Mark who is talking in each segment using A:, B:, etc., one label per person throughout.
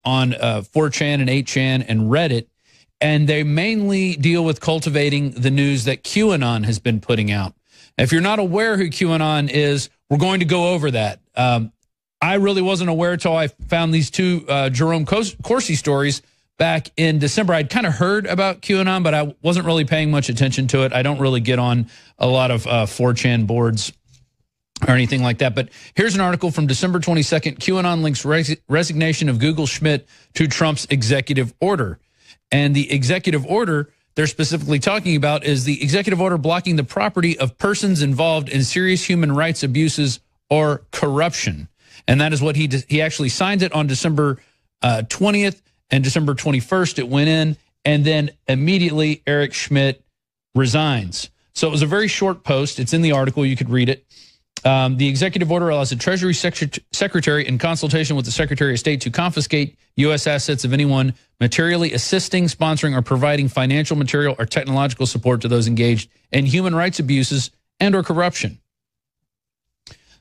A: on 4chan and 8chan and Reddit, and they mainly deal with cultivating the news that QAnon has been putting out. If you're not aware who QAnon is, we're going to go over that. I really wasn't aware until I found these two Jerome Corsi stories back in December. I'd kind of heard about QAnon, but I wasn't really paying much attention to it. I don't really get on a lot of 4chan boards or anything like that. But here's an article from December 22nd. QAnon links resignation of Google Schmidt to Trump's executive order. And the executive order they're specifically talking about is the executive order blocking the property of persons involved in serious human rights abuses or corruption. And that is what he actually signed it on December 20th and December 21st. It went in, and then immediately Eric Schmidt resigns. So it was a very short post. It's in the article. You could read it. The executive order allows the Treasury Secretary, in consultation with the Secretary of State, to confiscate U.S. assets of anyone materially assisting, sponsoring, or providing financial, material, or technological support to those engaged in human rights abuses and or corruption.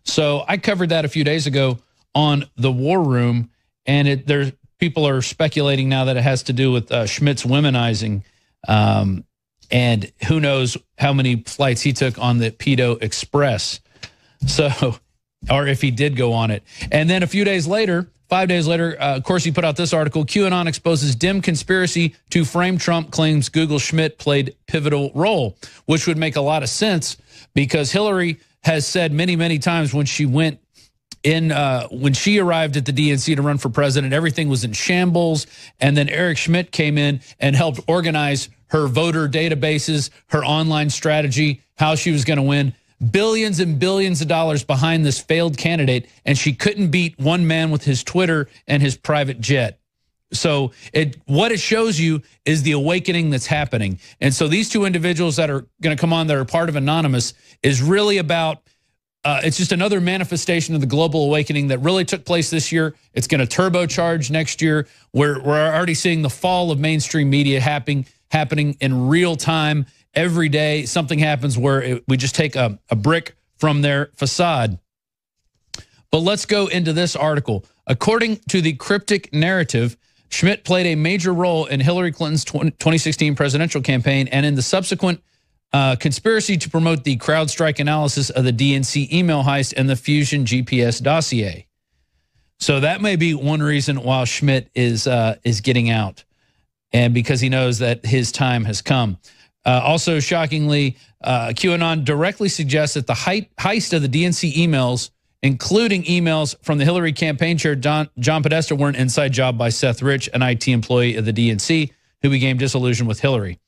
A: So I covered that a few days ago on the War Room, and people are speculating now that it has to do with Schmidt's womenizing, and who knows how many flights he took on the Pedo Express. So, or if he did go on it. And then a few days later, 5 days later, of course, he put out this article: QAnon exposes dim conspiracy to frame Trump, claims Google Schmidt played pivotal role, which would make a lot of sense because Hillary has said many, many times when she went in, when she arrived at the DNC to run for president, everything was in shambles. And then Eric Schmidt came in and helped organize her voter databases, her online strategy, how she was going to win. Billions and billions of dollars behind this failed candidate, and she couldn't beat one man with his Twitter and his private jet. So what it shows you is the awakening that's happening. And so these two individuals that are going to come on that are part of Anonymous is really about, it's just another manifestation of the global awakening that really took place this year. It's going to turbocharge next year. We're already seeing the fall of mainstream media happening in real time. Every day something happens where we just take a brick from their facade. But let's go into this article. According to the cryptic narrative, Schmidt played a major role in Hillary Clinton's 2016 presidential campaign and in the subsequent conspiracy to promote the CrowdStrike analysis of the DNC email heist and the Fusion GPS dossier. So that may be one reason why Schmidt is getting out, and because he knows that his time has come. Also, shockingly, QAnon directly suggests that the heist of the DNC emails, including emails from the Hillary campaign chair, John Podesta, were an inside job by Seth Rich, an IT employee of the DNC, who became disillusioned with Hillary.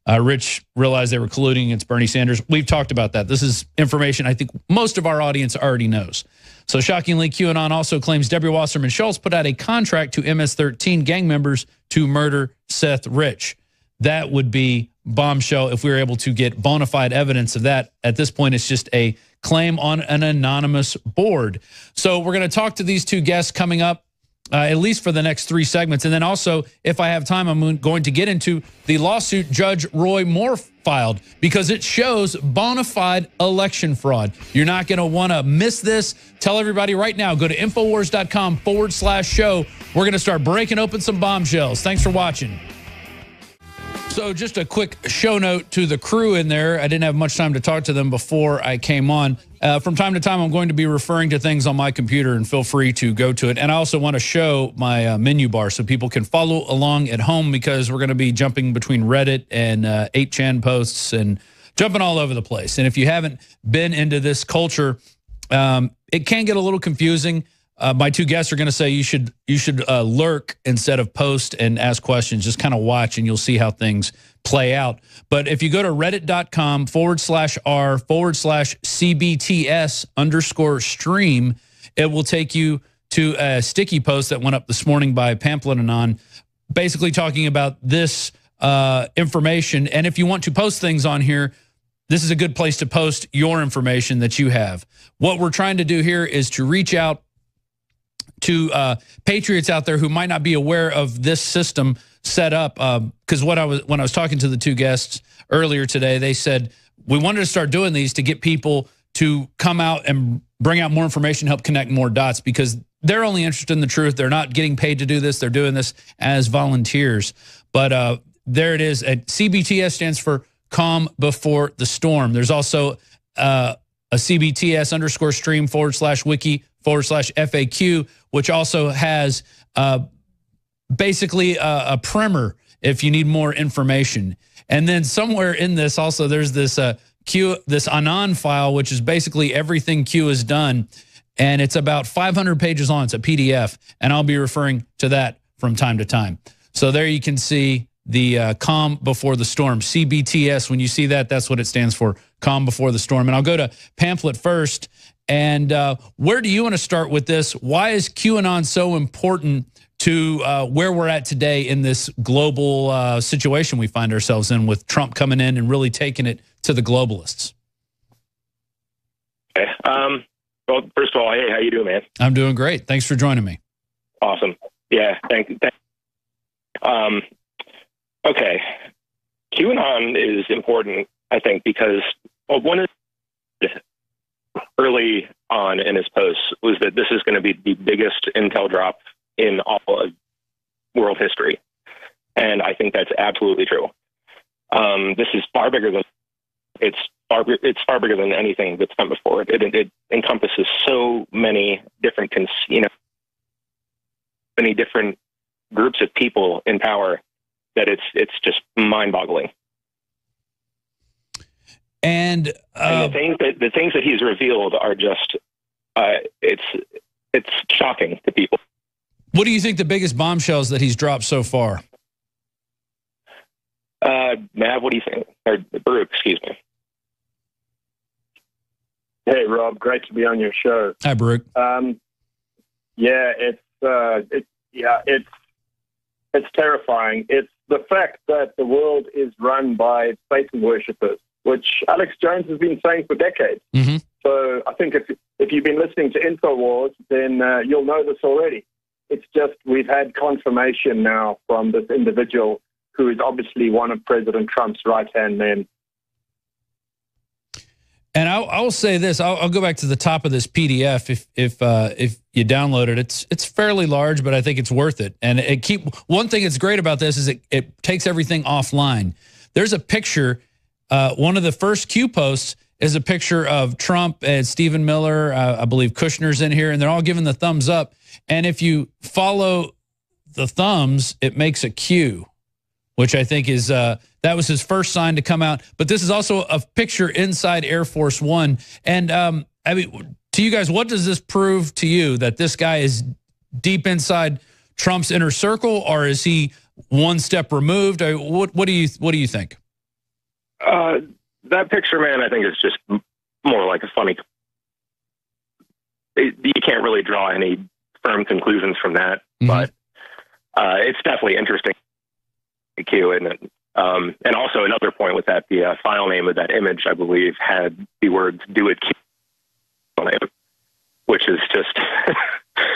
A: Rich realized they were colluding against Bernie Sanders. We've talked about that. This is information I think most of our audience already knows. So shockingly, QAnon also claims Debbie Wasserman Schultz put out a contract to MS-13 gang members to murder Seth Rich. That would be bombshell if we were able to get bona fide evidence of that. At this point, it's just a claim on an anonymous board. So we're going to talk to these two guests coming up, at least for the next 3 segments. And then also, if I have time, I'm going to get into the lawsuit Judge Roy Moore filed, because it shows bona fide election fraud. You're not going to want to miss this. Tell everybody right now, go to INFOWARS.com/show. We're going to start breaking open some bombshells. Thanks for watching. So just a quick show note to the crew in there. I didn't have much time to talk to them before I came on. From time to time, I'm going to be referring to things on my computer, and feel free to go to it. And I also want to show my menu bar so people can follow along at home, because we're going to be jumping between Reddit and 8chan posts and jumping all over the place. And if you haven't been into this culture, it can get a little confusing. My two guests are going to say you should lurk instead of post and ask questions. Just kind of watch, and you'll see how things play out. But if you go to reddit.com/r/CBTS_stream, it will take you to a sticky post that went up this morning by Pamphlet Anon, basically talking about this information. And if you want to post things on here, this is a good place to post your information that you have. What we're trying to do here is to reach out to patriots out there who might not be aware of this system set up. Because when I was talking to the two guests earlier today, they said we wanted to start doing these to get people to come out and bring out more information, help connect more dots, because they're only interested in the truth. They're not getting paid to do this. They're doing this as volunteers. But there it is. CBTS stands for Calm Before the Storm. There's also a CBTS_stream/wiki/FAQ, which also has basically a primer if you need more information. And then somewhere in this also there's this this Anon file, which is basically everything Q has done. And it's about 500 pages long. It's a PDF. And I'll be referring to that from time to time. So there you can see the Calm Before the Storm, CBTS. When you see that, that's what it stands for, Calm Before the Storm. And I'll go to Pamphlet first. And where do you want to start with this? Why is QAnon so important to where we're at today in this global situation we find ourselves in, with Trump coming in and really taking it to the globalists?
B: Okay. Well, first of all, hey, how you doing, man?
A: I'm doing great. Thanks for joining me.
B: Awesome. Yeah, thank you. Okay. QAnon is important, I think, because one of the early on in his posts was that this is going to be the biggest intel drop in all of world history. And I think that's absolutely true. This is far bigger than it's far bigger than anything that's come before. It encompasses so many different, many different groups of people in power that it's just mind-boggling. And the things that he's revealed are just it's shocking to people.
A: What do you think the biggest bombshells that he's dropped so far?
B: Mav, what do you think? Or Baruch, excuse me.
C: Hey, Rob, great to be on your show.
A: Hi, Baruch.
C: Yeah, it's terrifying. It's the fact that the world is run by Satan worshippers, which Alex Jones has been saying for decades.
A: Mm-hmm.
C: So I think if you've been listening to INFOWARS, then you'll know this already. It's just we've had confirmation now from this individual who is obviously one of President Trump's right-hand men.
A: And I will say this: I'll go back to the top of this PDF. If you download it, it's fairly large, but I think it's worth it. And one thing that's great about this is it takes everything offline. There's a picture. One of the first Q posts is a picture of Trump and Stephen Miller. I believe Kushner's in here, and they're all giving the thumbs up. And if you follow the thumbs, it makes a Q, which I think is that was his first sign to come out. But this is also a picture inside Air Force One. And I mean, to you guys, what does this prove to you? That this guy is deep inside Trump's inner circle, or is he one step removed? What do you think?
B: That picture, man, I think is just more like a funny. You can't really draw any firm conclusions from that, but it's definitely interesting. Q, and also another point with that, the file name of that image, I believe, had the words "do it," on it, which is just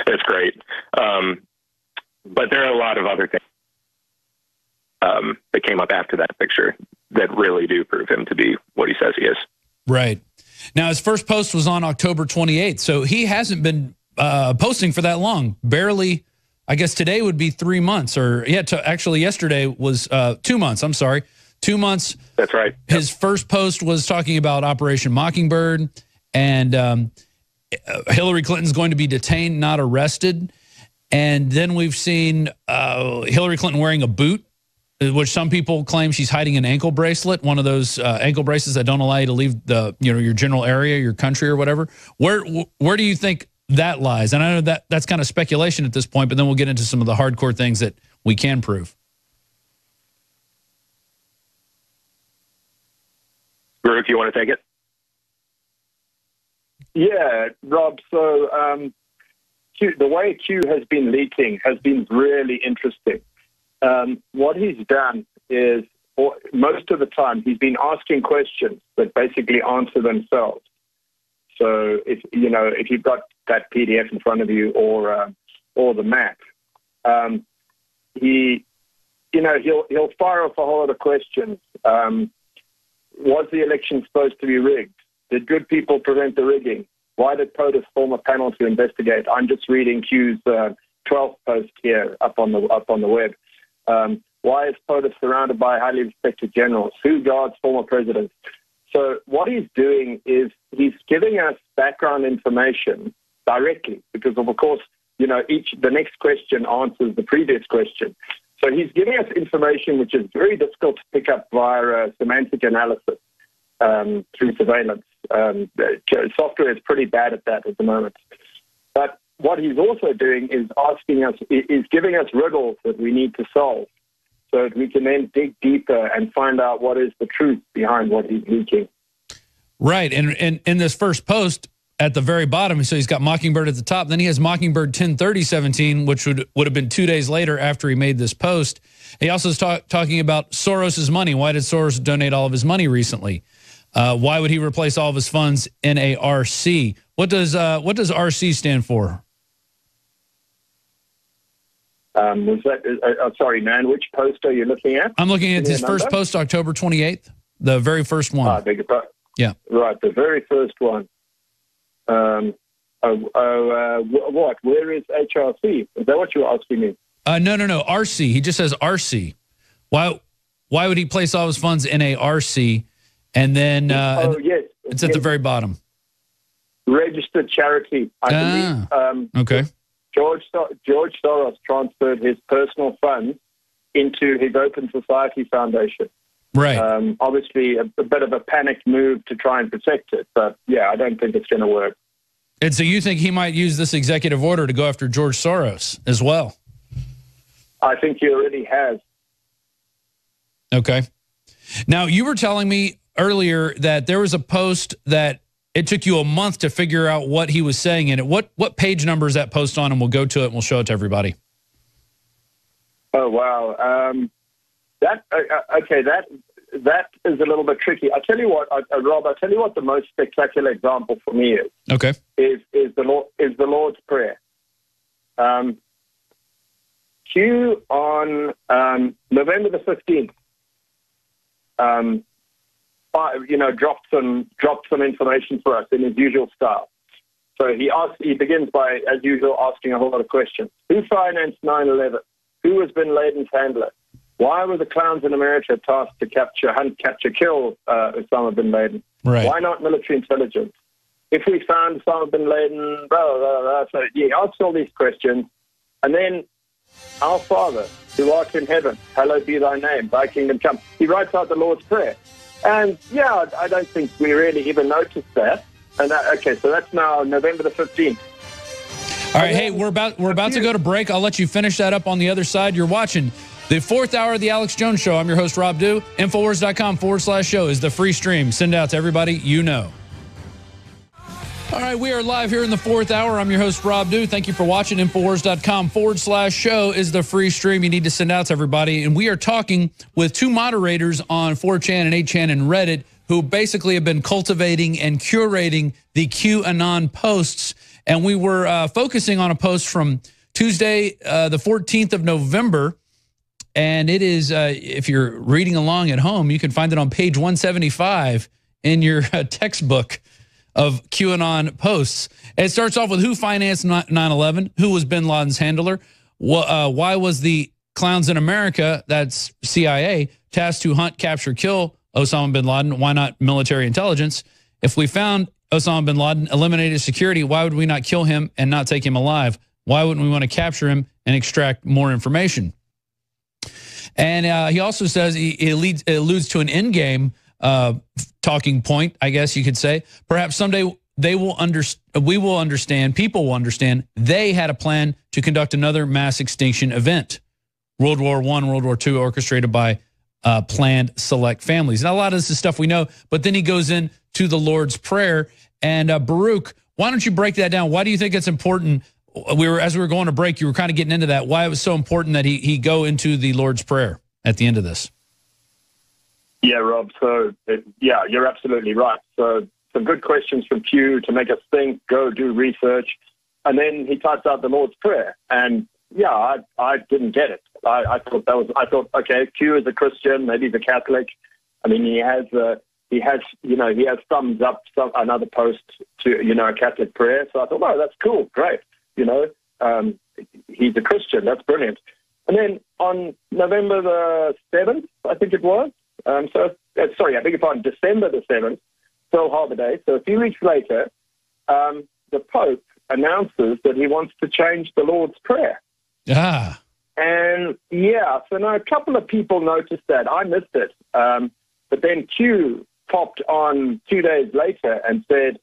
B: it's great. But there are a lot of other things that came up after that picture that really do prove him to be what he says he is.
A: Right. Now, his first post was on October 28th, so he hasn't been posting for that long. Barely, I guess today would be 3 months, or actually yesterday was 2 months. I'm sorry, 2 months.
B: That's right.
A: His first post was talking about Operation Mockingbird, and Hillary Clinton's going to be detained, not arrested. And then we've seen Hillary Clinton wearing a boot, which some people claim she's hiding an ankle bracelet, one of those ankle bracelets that don't allow you to leave your general area, your country or whatever. Where do you think that lies? And I know that's kind of speculation at this point, but then we'll get into some of the hardcore things that we can prove.
B: Baruch, you want to take it?
C: Yeah, Rob. So the way Q has been leaking has been really interesting. What he's done is, most of the time, he's been asking questions that basically answer themselves. So if you've got that PDF in front of you or the map, he'll fire off a whole lot of questions. Was the election supposed to be rigged? Did good people prevent the rigging? Why did POTUS form a panel to investigate? I'm just reading Q's 12th post here up on the web. Why is POTUS surrounded by highly respected generals? Who guards former presidents? So what he's doing is he's giving us background information directly, because of course, the next question answers the previous question. So he's giving us information which is very difficult to pick up via semantic analysis through surveillance. Software is pretty bad at that at the moment. But what he's also doing is giving us riddles that we need to solve, so that we can then dig deeper and find out what is the truth behind what he's leaking. Right,
A: and in this first post at the very bottom, so he's got Mockingbird at the top, then he has Mockingbird 10/30/17, which would have been 2 days later after he made this post. He also is talking about Soros's money. Why did Soros donate all of his money recently? Why would he replace all of his funds in a RC? What does RC stand for?
C: Sorry, man, which post are you looking at?
A: I'm looking at his first post, October 28th, the very first one.
C: I beg your pardon.
A: Yeah.
C: Right, the very first one. What? Where is HRC? Is that what you're asking me?
A: No. RC. He just says RC. Why would he place all his funds in a RC? And then
C: yes,
A: it's at the very bottom.
C: Registered charity. I believe.
A: Okay.
C: George Soros transferred his personal funds into his Open Society Foundation.
A: Right.
C: Obviously, a bit of a panicked move to try and protect it. But, yeah, I don't think it's going to work.
A: And so you think he might use this executive order to go after George Soros as well?
C: I think he already has.
A: Okay. Now, you were telling me earlier that there was a post that it took you a month to figure out what he was saying in it. What page number is that post on? And we'll go to it and we'll show it to everybody.
C: Oh, wow. That is a little bit tricky. I tell you what, Rob. I tell you what the most spectacular example for me is.
A: Okay.
C: Is the Lord's Prayer. Q on November the 15th. Dropped some information for us in his usual style. So he begins by, as usual, asking a whole lot of questions. Who financed 9/11? Who was bin Laden's handler? Why were the clowns in America tasked to hunt, capture, kill Osama bin Laden?
A: Right.
C: Why not military intelligence? If we found Osama bin Laden, blah, blah, blah. So he asks all these questions. And then, Our Father, who art in heaven, hallowed be thy name, thy kingdom come. He writes out the Lord's Prayer. And, yeah, I don't think we really even noticed that. And so that's now November the 15th.
A: All right, hey, we're about to go to break. I'll let you finish that up on the other side. You're watching the fourth hour of the Alex Jones Show. I'm your host, Rob Dew. Infowars.com/show is the free stream. Send out to everybody you know. All right, we are live here in the fourth hour. I'm your host, Rob Dew. Thank you for watching. Infowars.com/show is the free stream you need to send out to everybody. And we are talking with two moderators on 4chan and 8chan and Reddit who basically have been cultivating and curating the QAnon posts. And we were focusing on a post from Tuesday, the 14th of November. And it is, if you're reading along at home, you can find it on page 175 in your textbook of QAnon posts. It starts off with who financed 9/11, who was bin Laden's handler, why was the clowns in America, that's CIA, tasked to hunt, capture, kill Osama bin Laden, why not military intelligence? If we found Osama bin Laden, eliminated security, why would we not kill him and not take him alive? Why wouldn't we want to capture him and extract more information? And he also says he alludes to an endgame talking point, I guess you could say. Perhaps someday people will understand they had a plan to conduct another mass extinction event. World War I, World War II, orchestrated by planned select families. Now, a lot of this is stuff we know, but then he goes into the Lord's Prayer. And Baruch, why don't you break that down? Why do you think it's important? As we were going to break, you were kind of getting into that. Why it was so important that he go into the Lord's Prayer at the end of this?
C: Yeah, Rob. So, you're absolutely right. So, some good questions from Q to make us think, go do research. And then he types out the Lord's Prayer. And, yeah, I didn't get it. I thought, okay, Q is a Christian, maybe he's a Catholic. I mean, he has he has thumbs up another post to, a Catholic prayer. So I thought, oh, that's cool, great. He's a Christian. That's brilliant. And then on November the 7th, I think it was. I beg your pardon, December the 7th, Pearl Harbor Day. So a few weeks later, the Pope announces that he wants to change the Lord's Prayer.
A: Ah.
C: And so now a couple of people noticed that. I missed it. But then Q popped on 2 days later and said,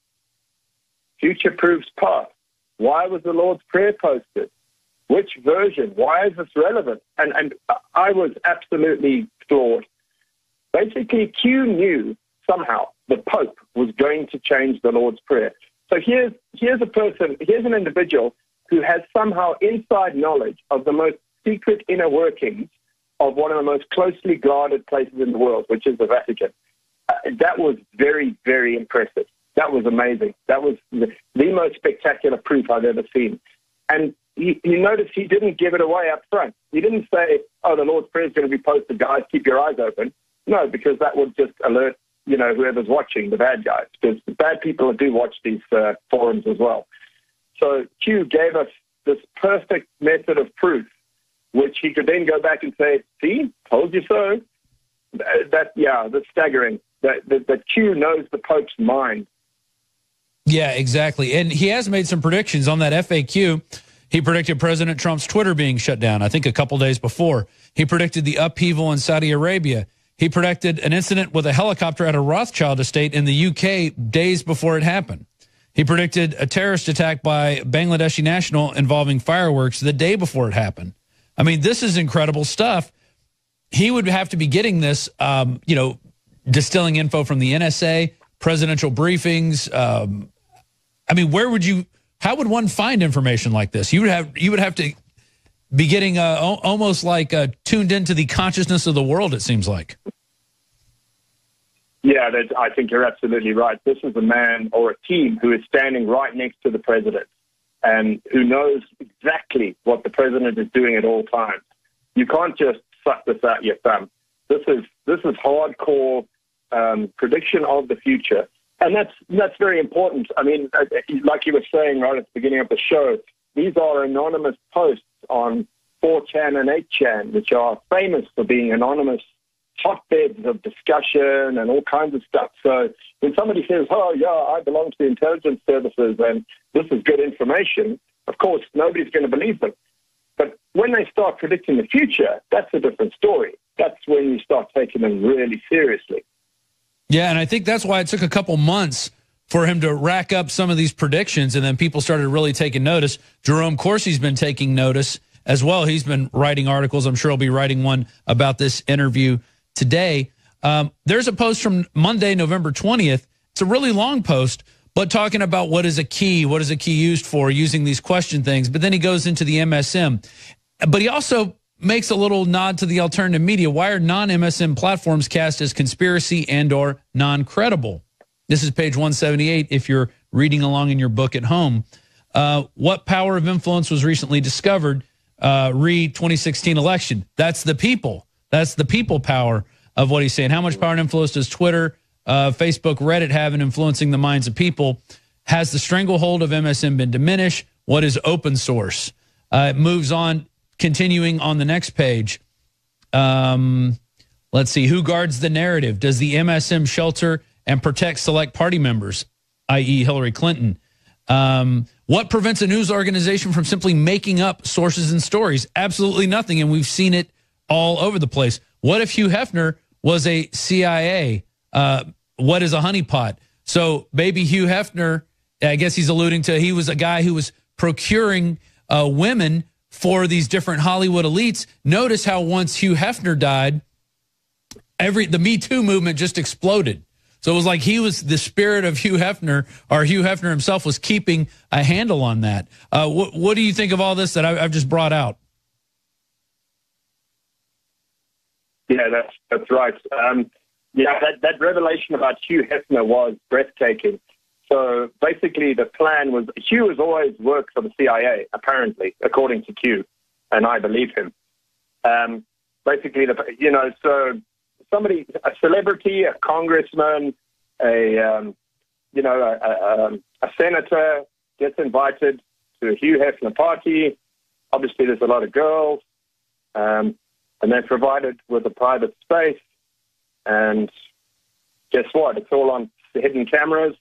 C: future proves past. Why was the Lord's Prayer posted? Which version? Why is this relevant? And I was absolutely floored. Basically, Q knew somehow the Pope was going to change the Lord's Prayer. So here's an individual who has somehow inside knowledge of the most secret inner workings of one of the most closely guarded places in the world, which is the Vatican. That was very, very impressive. That was amazing. That was the most spectacular proof I've ever seen. And you notice he didn't give it away up front. He didn't say, oh, the Lord's Prayer is going to be posted, guys, keep your eyes open. No, because that would just alert, whoever's watching, the bad guys, because the bad people do watch these forums as well. So Q gave us this perfect method of proof, which he could then go back and say, see, told you so. That's staggering. That Q knows the Pope's mind.
A: Yeah, exactly. And he has made some predictions on that FAQ. He predicted President Trump's Twitter being shut down, I think a couple days before. He predicted the upheaval in Saudi Arabia. He predicted an incident with a helicopter at a Rothschild estate in the UK days before it happened. He predicted a terrorist attack by Bangladeshi national involving fireworks the day before it happened. I mean, this is incredible stuff. He would have to be getting this, distilling info from the NSA, presidential briefings. How would one find information like this? You would have to be getting almost like tuned into the consciousness of the world, it seems like.
C: Yeah, I think you're absolutely right. This is a man or a team who is standing right next to the president and who knows exactly what the president is doing at all times. You can't just suck this out your thumb. This is hardcore prediction of the future. And that's very important. I mean, like you were saying right at the beginning of the show, these are anonymous posts on 4chan and 8chan, which are famous for being anonymous hotbeds of discussion and all kinds of stuff. So when somebody says, oh, yeah, I belong to the intelligence services and this is good information, of course, nobody's going to believe them. But when they start predicting the future, that's a different story. That's when you start taking them really seriously.
A: Yeah, and I think that's why it took a couple months for him to rack up some of these predictions, and then people started really taking notice. Jerome Corsi's been taking notice as well. He's been writing articles. I'm sure he'll be writing one about this interview today. There's a post from Monday, November 20th. It's a really long post, but talking about what is a key used for, using these question things. But then he goes into the MSM. But he also makes a little nod to the alternative media. Why are non-MSM platforms cast as conspiracy and or non-credible? This is page 178 if you're reading along in your book at home. What power of influence was recently discovered? Read 2016 election. That's the people. That's the people power of what he's saying. How much power and influence does Twitter, Facebook, Reddit have in influencing the minds of people? Has the stranglehold of MSM been diminished? What is open source? It moves on, continuing on the next page. Let's see. Who guards the narrative? Does the MSM shelter and protect select party members, i.e. Hillary Clinton? What prevents a news organization from simply making up sources and stories? Absolutely nothing, and we've seen it all over the place. What if Hugh Hefner was a CIA? What is a honeypot? So maybe Hugh Hefner, I guess he's alluding to, he was a guy who was procuring women for these different Hollywood elites. Notice how once Hugh Hefner died, the Me Too movement just exploded. So it was like he was the spirit of Hugh Hefner, or Hugh Hefner himself was keeping a handle on that. What do you think of all this that I've just brought out?
C: Yeah, that's right. That revelation about Hugh Hefner was breathtaking. So basically the plan was, Hugh has always worked for the CIA, apparently, according to Q, and I believe him. Basically, so somebody, a celebrity, a congressman, a senator gets invited to a Hugh Hefner party. Obviously, there's a lot of girls, and they're provided with a private space. And guess what? It's all on hidden cameras,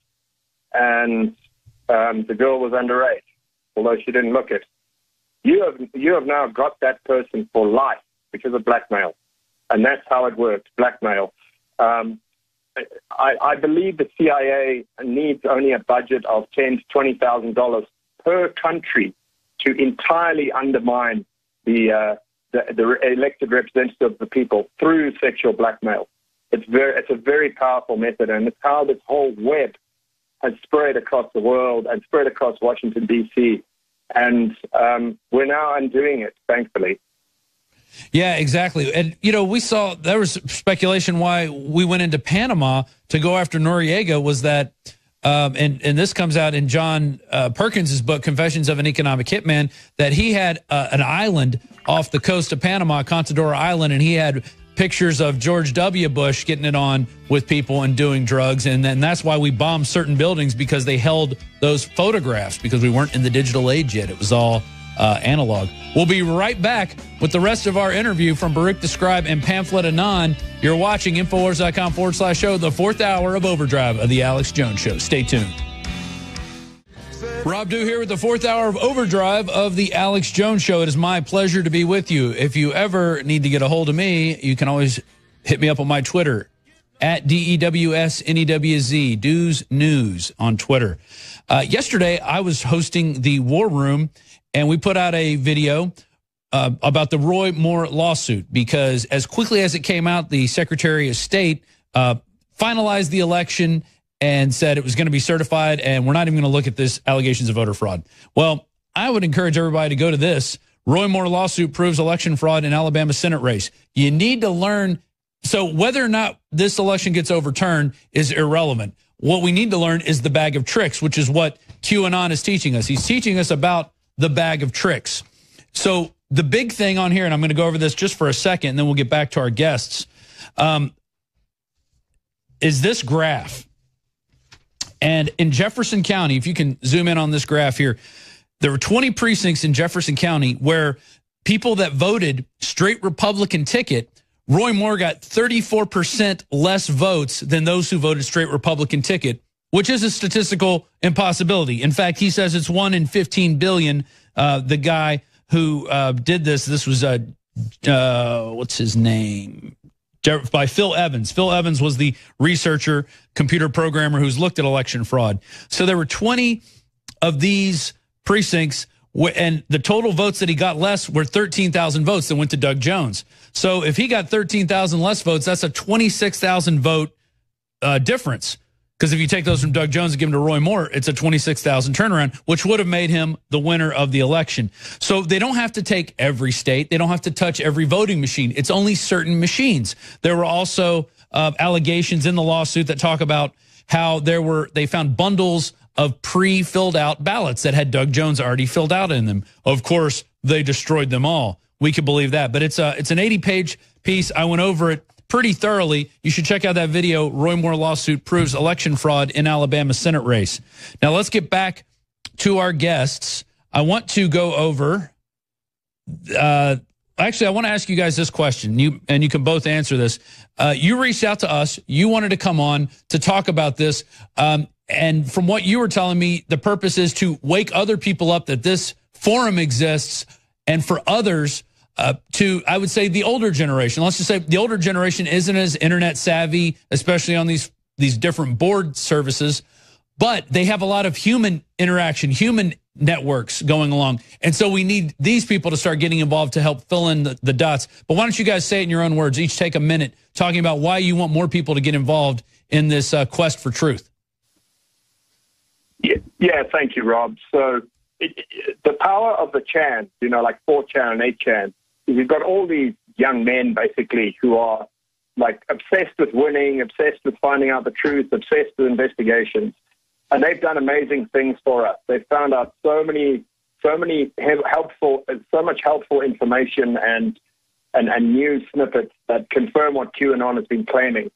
C: and the girl was underage, although she didn't look it. You have now got that person for life because of blackmail, and that's how it works, blackmail. I believe the CIA needs only a budget of $10,000 to $20,000 per country to entirely undermine the elected representative of the people through sexual blackmail. It's a very powerful method, and it's how this whole web has spread across the world and spread across Washington, D.C., and we're now undoing it, thankfully.
A: Yeah, exactly. And, we saw there was speculation why we went into Panama to go after Noriega was that, and this comes out in John Perkins' book, Confessions of an Economic Hitman, that he had an island off the coast of Panama, Contadora Island, and he had pictures of George W. Bush getting it on with people and doing drugs. And then that's why we bombed certain buildings, because they held those photographs, because we weren't in the digital age yet. It was all analog. We'll be right back with the rest of our interview from Baruch the Scribe and Pamphlet Anon. You're watching InfoWars.com/show, the 4th hour of Overdrive of the Alex Jones Show. Stay tuned. Rob Dew here with the 4th hour of Overdrive of the Alex Jones Show. It is my pleasure to be with you. If you ever need to get a hold of me, you can always hit me up on my Twitter, at DEWSNEWZ, Dews News on Twitter. Yesterday, I was hosting the War Room, and we put out a video about the Roy Moore lawsuit, because as quickly as it came out, the Secretary of State finalized the election and said it was going to be certified, and we're not even going to look at this allegations of voter fraud. Well, I would encourage everybody to go to this. Roy Moore lawsuit proves election fraud in Alabama Senate race. You need to learn. So whether or not this election gets overturned is irrelevant. What we need to learn is the bag of tricks, which is what QAnon is teaching us. He's teaching us about the bag of tricks. So the big thing on here, and I'm going to go over this just for a second, and then we'll get back to our guests, is this graph. And in Jefferson County, if you can zoom in on this graph here, there were 20 precincts in Jefferson County where people that voted straight Republican ticket, Roy Moore got 34% less votes than those who voted straight Republican ticket, which is a statistical impossibility. In fact, he says it's 1 in 15 billion. The guy who did this was, what's his name? By Phil Evans. Phil Evans was the researcher, computer programmer who's looked at election fraud. So there were 20 of these precincts, and the total votes that he got less were 13,000 votes that went to Doug Jones. So if he got 13,000 less votes, that's a 26,000 vote difference. Because if you take those from Doug Jones and give them to Roy Moore, it's a 26,000 turnaround, which would have made him the winner of the election. So they don't have to take every state. They don't have to touch every voting machine. It's only certain machines. There were also allegations in the lawsuit that talk about how they found bundles of pre-filled out ballots that had Doug Jones already filled out in them. Of course, they destroyed them all. We could believe that. But it's an 80-page piece. I went over it pretty thoroughly. You should check out that video. Roy Moore lawsuit proves election fraud in Alabama Senate race. Now let's get back to our guests. I want to go over. Actually, I want to ask you guys this question. You can both answer this. You reached out to us. You wanted to come on to talk about this. And from what you were telling me, the purpose is to wake other people up that this forum exists, and for others to, I would say, the older generation. Let's just say the older generation isn't as internet savvy, especially on these different board services, but they have a lot of human interaction, human networks going along. And so we need these people to start getting involved to help fill in the dots. But why don't you guys say it in your own words, each take a minute, talking about why you want more people to get involved in this quest for truth.
C: Yeah, thank you, Rob. So the power of the chant, like 4chan and 8chan, you've got all these young men, basically, who are, like, obsessed with winning, obsessed with finding out the truth, obsessed with investigations. And they've done amazing things for us. They've found out so much helpful information and and news snippets that confirm what QAnon has been claiming.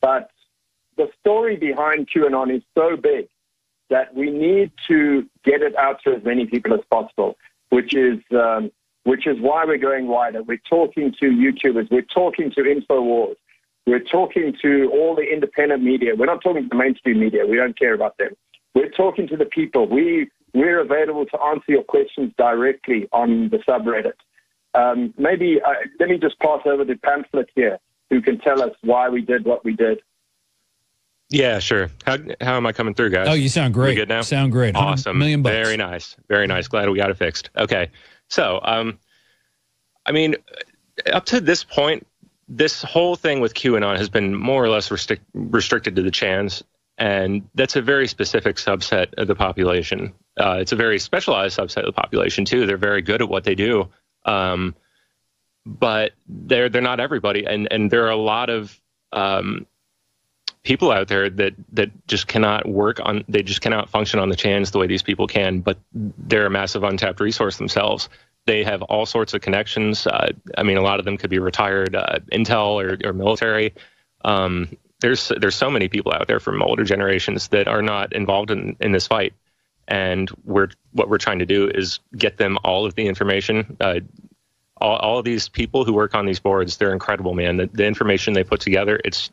C: But the story behind QAnon is so big that we need to get it out to as many people as possible, which is why we're going wider. We're talking to YouTubers. We're talking to INFOWARS. We're talking to all the independent media. We're not talking to the mainstream media. We don't care about them. We're talking to the people. We're available to answer your questions directly on the subreddit. Maybe let me just pass over the pamphlet here, who can tell us why we did what we did.
D: Yeah, sure. How am I coming through, guys?
A: Oh, you sound great.
D: We good now?
A: Sound great.
D: Awesome.
A: $100 million.
D: Very nice. Very nice. Glad we got it fixed. Okay. So, I mean, up to this point, this whole thing with QAnon has been more or less restricted to the Chans, and that's a very specific subset of the population. It's a very specialized subset of the population, too. They're very good at what they do, but they're not everybody, and there are a lot of people out there that just cannot they just cannot function on the Chans the way these people can, but they're a massive untapped resource themselves. They have all sorts of connections. I mean, a lot of them could be retired intel or military. There's so many people out there from older generations that are not involved in this fight. And what we're trying to do is get them all of the information. All of these people who work on these boards, they're incredible, man. The information they put together, it's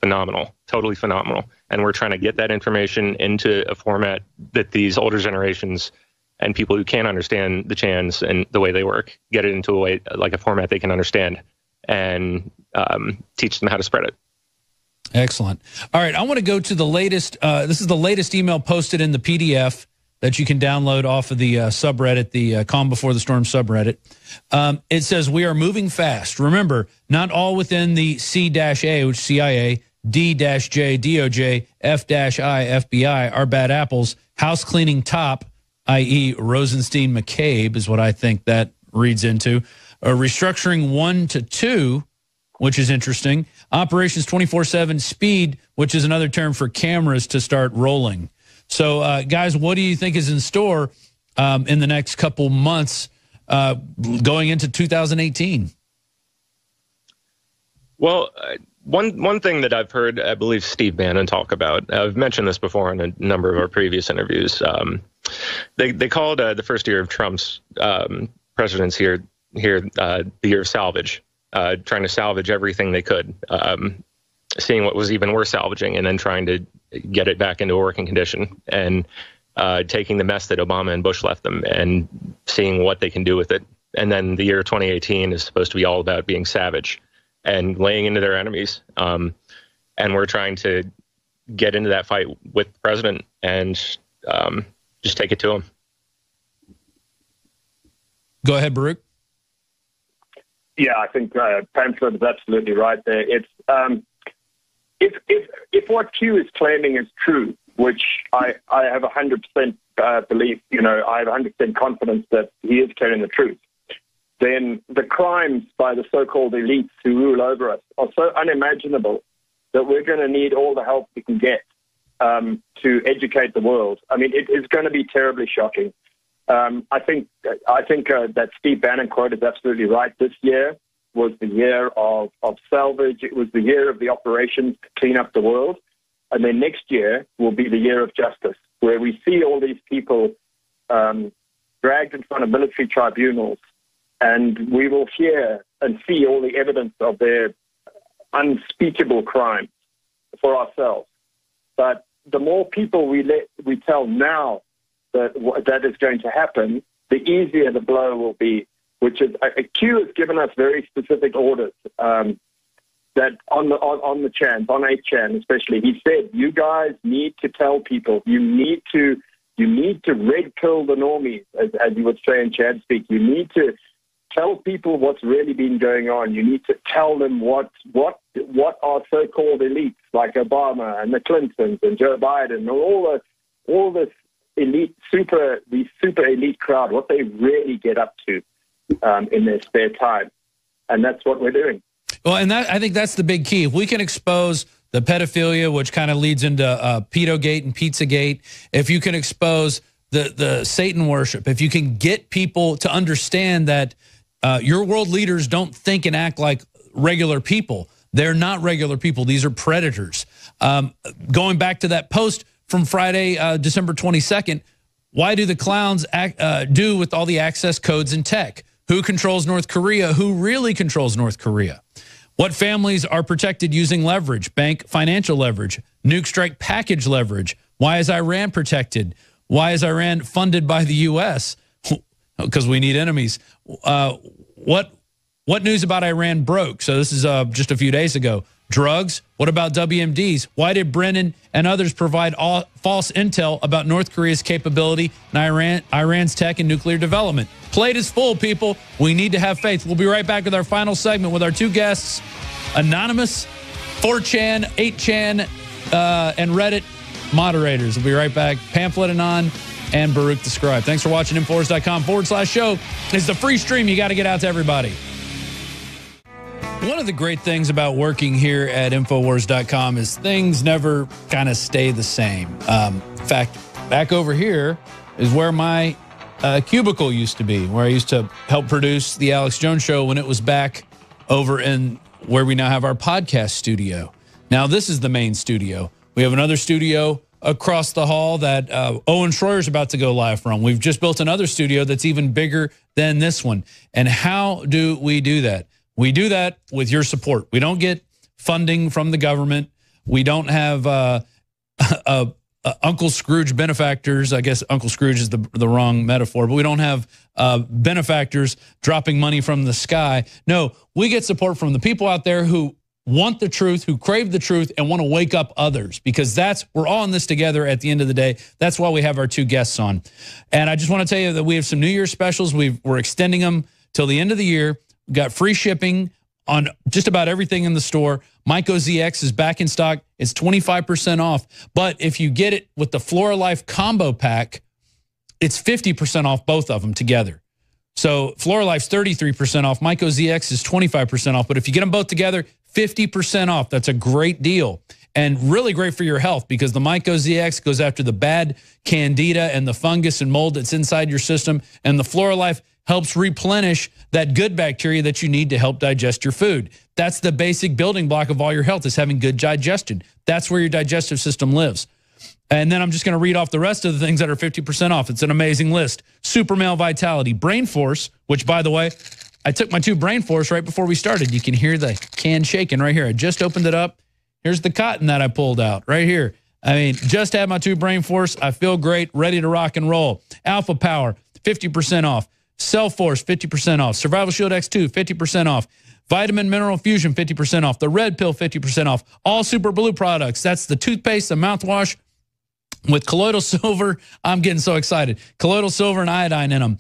D: phenomenal, totally phenomenal. And we're trying to get that information into a format that these older generations and people who can't understand the Chans and the way they work, get it into a way, like a format they can understand, and teach them how to spread it.
A: Excellent. All right, I want to go to the latest. This is the latest email posted in the PDF that you can download off of the subreddit, the Calm Before the Storm subreddit. It says, we are moving fast. Remember, not all within the C-A, which is CIA, D-J, DOJ, F-I, FBI are bad apples. House cleaning top, i.e. Rosenstein McCabe is what I think that reads into. Restructuring 1 to 2, which is interesting. Operations 24/7 speed, which is another term for cameras to start rolling. So, guys, what do you think is in store in the next couple months going into 2018? Well,
D: one thing that I've heard, I believe Steve Bannon talk about, I've mentioned this before in a number of our previous interviews. They called the first year of Trump's presidency here the year of salvage, trying to salvage everything they could, seeing what was even worth salvaging, and then trying to get it back into a working condition, and taking the mess that Obama and Bush left them and seeing what they can do with it. And then the year 2018 is supposed to be all about being savage and laying into their enemies. And we're trying to get into that fight with the president and just take it to him.
A: Go ahead, Baruch.
C: Yeah, I think Pamphlet is absolutely right there. It's if what Q is claiming is true, which I have 100% belief, I have 100% confidence that he is telling the truth, then the crimes by the so-called elites who rule over us are so unimaginable that we're going to need all the help we can get to educate the world. I mean, it is going to be terribly shocking. I think that Steve Bannon quote is absolutely right. This year was the year of salvage. It was the year of the operations to clean up the world. And then next year will be the year of justice, where we see all these people dragged in front of military tribunals, and we will hear and see all the evidence of their unspeakable crimes for ourselves. But the more people we tell now that is going to happen, the easier the blow will be, which is Q has given us very specific orders that on the Chans, on 8chan especially. He said, you guys need to tell people, you need to red pill the normies, as you would say in Chad speak. You need to tell people what's really been going on. You need to tell them what our so-called elites like Obama and the Clintons and Joe Biden and all this elite, super elite crowd, what they really get up to in their spare time. And that's what we're doing.
A: Well, and I think that's the big key. If we can expose the pedophilia, which kind of leads into Pedogate and Pizzagate, if you can expose the Satan worship, if you can get people to understand that Your world leaders don't think and act like regular people. They're not regular people. These are predators. Going back to that post from Friday, December 22nd, why do the clowns do with all the access codes and tech? Who controls North Korea? Who really controls North Korea? What families are protected using leverage, bank financial leverage, nuke strike package leverage? Why is Iran protected? Why is Iran funded by the U.S.? Because we need enemies. What news about Iran broke? So this is just a few days ago. Drugs? What about WMDs? Why did Brennan and others provide false intel about North Korea's capability and Iran's tech and nuclear development? Plate is full, people. We need to have faith. We'll be right back with our final segment with our two guests, Anonymous, 4chan, 8chan, and Reddit moderators. We'll be right back. Pamphlet Anon and Baruch the Scribe. Thanks for watching. INFOWARS.com/show is the free stream. You got to get out to everybody. One of the great things about working here at INFOWARS.com is things never kind of stay the same. In fact, back over here is where my cubicle used to be, where I used to help produce the Alex Jones Show when it was back over in where we now have our podcast studio. Now, this is the main studio. We have another studio across the hall that Owen Schroyer's about to go live from. We've just built another studio that's even bigger than this one. And how do we do that? We do that with your support. We don't get funding from the government. We don't have Uncle Scrooge benefactors. I guess Uncle Scrooge is the wrong metaphor, but we don't have benefactors dropping money from the sky. No, we get support from the people out there who want the truth, who crave the truth, and want to wake up others, because we're all in this together at the end of the day. That's why we have our two guests on. And I just want to tell you that we have some New Year's specials. We're extending them till the end of the year. We've got free shipping on just about everything in the store. Myco ZX is back in stock. It's 25% off. But if you get it with the Flora Life combo pack, it's 50% off both of them together. So Flora Life's 33% off. Myco ZX is 25% off. But if you get them both together, 50% off. That's a great deal and really great for your health, because the Myco ZX goes after the bad candida and the fungus and mold that's inside your system. And the Flora Life helps replenish that good bacteria that you need to help digest your food. That's the basic building block of all your health, is having good digestion. That's where your digestive system lives. And then I'm just going to read off the rest of the things that are 50% off. It's an amazing list. Super Male Vitality, Brain Force, which, by the way, I took my two Brain Force right before we started. You can hear the can shaking right here. I just opened it up. Here's the cotton that I pulled out right here. I mean, just had my two Brain Force. I feel great, ready to rock and roll. Alpha Power, 50% off. Cell Force, 50% off. Survival Shield X2, 50% off. Vitamin Mineral Fusion, 50% off. The Red Pill, 50% off. All Super Blue products. That's the toothpaste, the mouthwash with colloidal silver. I'm getting so excited. Colloidal silver and iodine in them.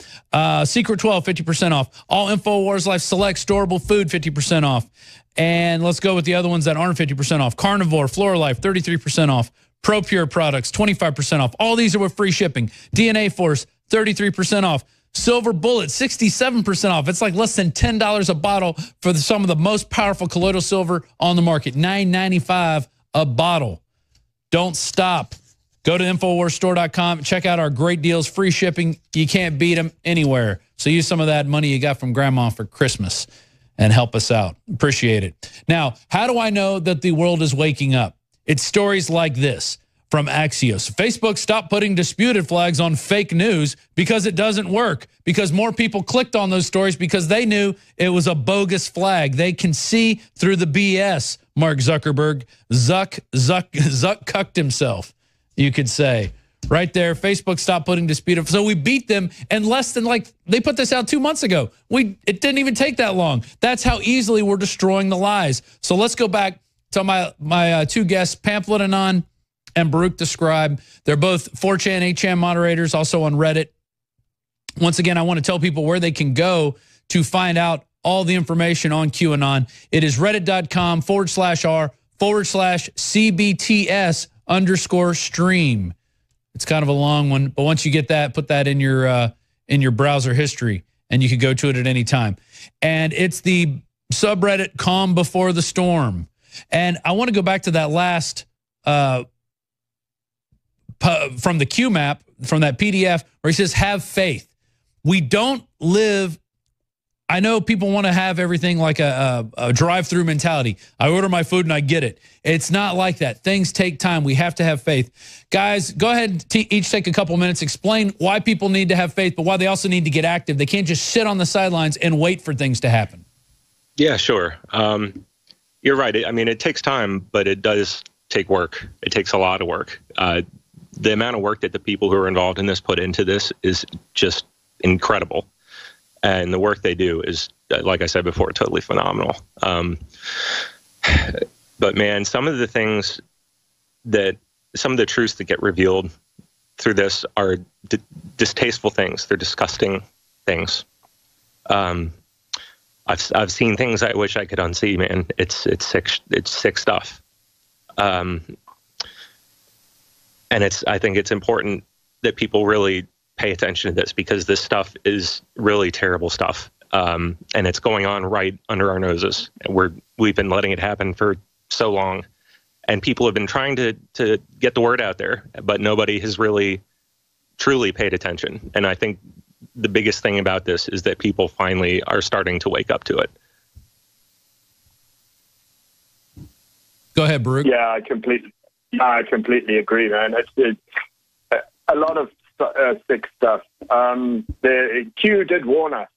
A: Secret 12, 50% off. All InfoWars Life Select Storable Food, 50% off. And let's go with the other ones that aren't 50% off. Carnivore, Flora Life, 33% off. Pro Pure products, 25% off. All these are with free shipping. DNA Force, 33% off. Silver Bullet, 67% off. It's like less than $10 a bottle for some of the most powerful colloidal silver on the market. $9.95 a bottle. Don't stop. Go to InfoWarsStore.com. Check out our great deals. Free shipping. You can't beat them anywhere. So use some of that money you got from Grandma for Christmas and help us out. Appreciate it. Now, how do I know that the world is waking up? It's stories like this. From Axios. Facebook stopped putting disputed flags on fake news because it doesn't work, because more people clicked on those stories because they knew it was a bogus flag. They can see through the BS, Mark Zuckerberg. Zuck cucked himself, you could say. Right there, Facebook stopped putting disputed. So we beat them in less than, they put this out 2 months ago. It didn't even take that long. That's how easily we're destroying the lies. So let's go back to my two guests, Pamphlet Anon and Baruch the Scribe. They're both 4chan, 8chan moderators, also on Reddit. Once again, I want to tell people where they can go to find out all the information on QAnon. It is reddit.com/r/CBTS_stream. It's kind of a long one, but once you get that, put that in your browser history, and you can go to it at any time. And it's the subreddit Calm Before the Storm. And I want to go back to that last from the Q map, from that PDF, where he says, have faith. We don't live I know people want to have everything like a drive-through mentality. I order my food and I get it. It's not like that. Things take time. We have to have faith. Guys, go ahead and each take a couple minutes. Explain why people need to have faith, but why they also need to get active. They can't just sit on the sidelines and wait for things to happen.
D: Yeah, sure. You're right. I mean, it takes time, but it does take work. It takes a lot of work. The amount of work that the people who are involved in this put into this is just incredible. And the work they do is, like I said before, totally phenomenal. But man, some of the things some of the truths that get revealed through this are distasteful things. They're disgusting things. I've seen things I wish I could unsee, man. It's sick. It's sick stuff. And I think it's important that people really pay attention to this, because this stuff is really terrible stuff. And it's going on right under our noses. We've been letting it happen for so long, and people have been trying to get the word out there, but nobody has really truly paid attention. And I think the biggest thing about this is that people finally are starting to wake up to it.
A: Go ahead, Baruch.
C: Yeah, I completely agree, man. It's a lot of sick stuff. Q did warn us.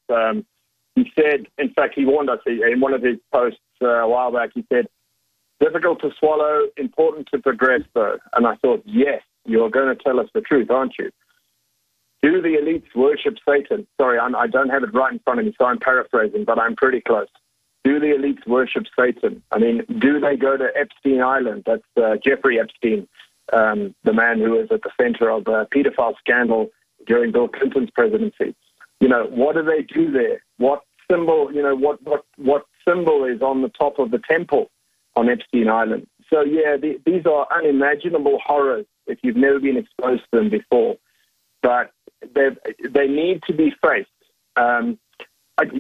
C: He said, in fact, he warned us in one of his posts a while back. He said, "Difficult to swallow, important to progress, though." And I thought, yes, you're going to tell us the truth, aren't you? Do the elites worship Satan? Sorry, I don't have it right in front of me, so I'm paraphrasing, but I'm pretty close. Do the elites worship Satan? I mean, do they go to Epstein Island? That's Jeffrey Epstein, the man who was at the center of a pedophile scandal during Bill Clinton's presidency. What do they do there? What symbol, what symbol is on the top of the temple on Epstein Island? So, yeah, these are unimaginable horrors if you've never been exposed to them before. But they need to be faced.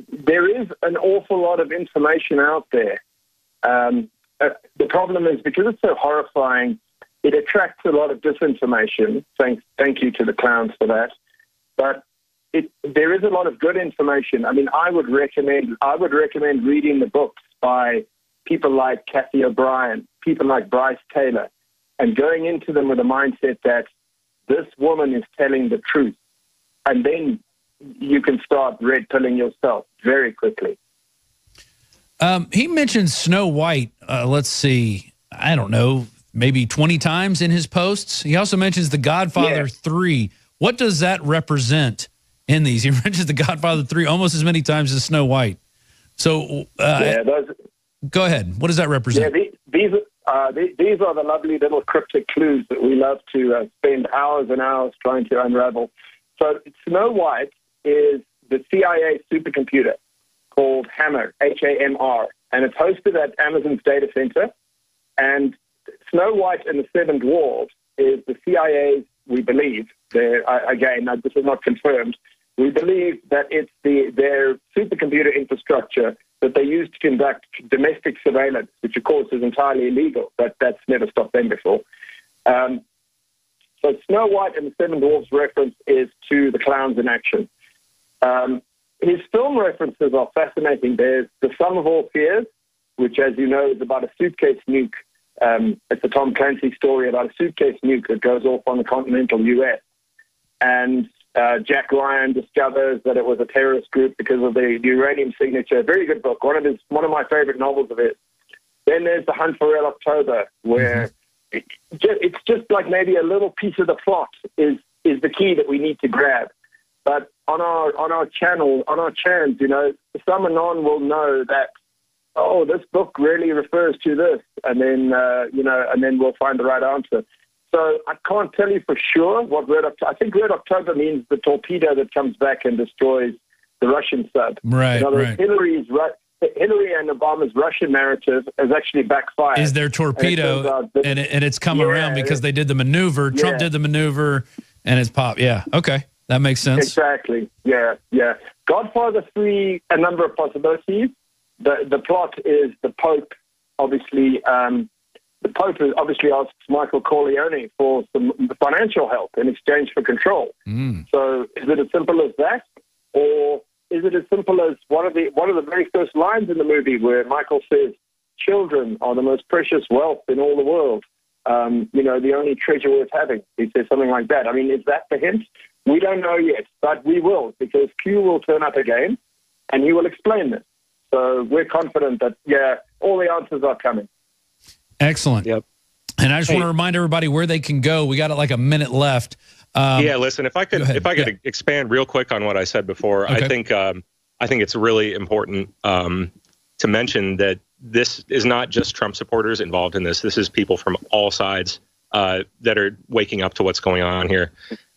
C: There is an awful lot of information out there. The problem is, because it's so horrifying, it attracts a lot of disinformation. Thank you to the clowns for that. But there is a lot of good information. I mean, I would recommend reading the books by people like Kathy O'Brien, people like Bryce Taylor, and going into them with a mindset that this woman is telling the truth. And then you can start red-pilling yourself very quickly.
A: He mentioned Snow White, let's see, I don't know, maybe 20 times in his posts. He also mentions The Godfather 3. What does that represent in these? He mentions The Godfather 3 almost as many times as Snow White. So go ahead. What does that represent?
C: Yeah, these are the lovely little cryptic clues that we love to spend hours and hours trying to unravel. So Snow White is the CIA supercomputer called Hammer, H-A-M-R, and it's hosted at Amazon's data center. And Snow White and the Seven Dwarfs is the CIA's, we believe, again, this is not confirmed, we believe that it's their supercomputer infrastructure that they use to conduct domestic surveillance, which of course is entirely illegal, but that's never stopped them before. So Snow White and the Seven Dwarfs reference is to the clowns in action. His film references are fascinating. There's The Sum of All Fears, which, as you know, is about a suitcase nuke. It's a Tom Clancy story about a suitcase nuke that goes off on the continental U.S. And Jack Ryan discovers that it was a terrorist group because of the uranium signature. Very good book, one of my favorite novels of his. Then there's The Hunt for Red October, where it's just like maybe a little piece of the plot is the key that we need to grab. But on our channel, on our channels, some anon will know that, oh, this book really refers to this, and then and then we'll find the right answer. So I can't tell you for sure what Red October. I think Red October means the torpedo that comes back and destroys the Russian sub.
A: Right.
C: In other words, Hillary and Obama's Russian narrative has actually backfired.
A: Is their torpedo, and it's come around because they did the maneuver. Trump did the maneuver, and it's popped. Yeah, okay. That makes sense.
C: Exactly. Yeah. Godfather 3, a number of possibilities. The plot is the Pope, obviously. The Pope obviously asks Michael Corleone for some financial help in exchange for control. So is it as simple as that? Or is it as simple as one of the very first lines in the movie where Michael says, "Children are the most precious wealth in all the world. The only treasure worth having." He says something like that. I mean, is that the hint? We don't know yet, but we will, because Q will turn up again and he will explain this. So we're confident that, all the answers are coming.
A: Excellent.
D: Yep.
A: And I just want to remind everybody where they can go. We got like a minute left.
D: Listen, if I could expand real quick on what I said before, okay. I think it's really important to mention that this is not just Trump supporters involved in this. This is people from all sides that are waking up to what's going on here.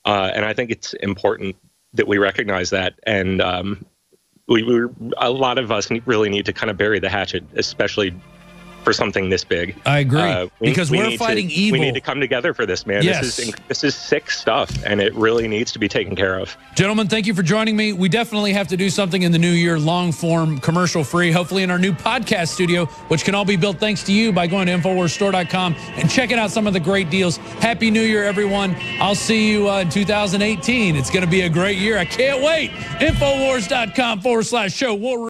D: And I think it's important that we recognize that. And a lot of us really need to kind of bury the hatchet, especially for something this big.
A: I agree. Because we're fighting evil.
D: We need to come together for this, man.
A: Yes.
D: This is sick stuff, and it really needs to be taken care of.
A: Gentlemen, thank you for joining me. We definitely have to do something in the new year, long-form, commercial-free, hopefully in our new podcast studio, which can all be built thanks to you by going to InfoWarsStore.com and checking out some of the great deals. Happy New Year, everyone. I'll see you in 2018. It's going to be a great year. I can't wait. InfoWars.com/show.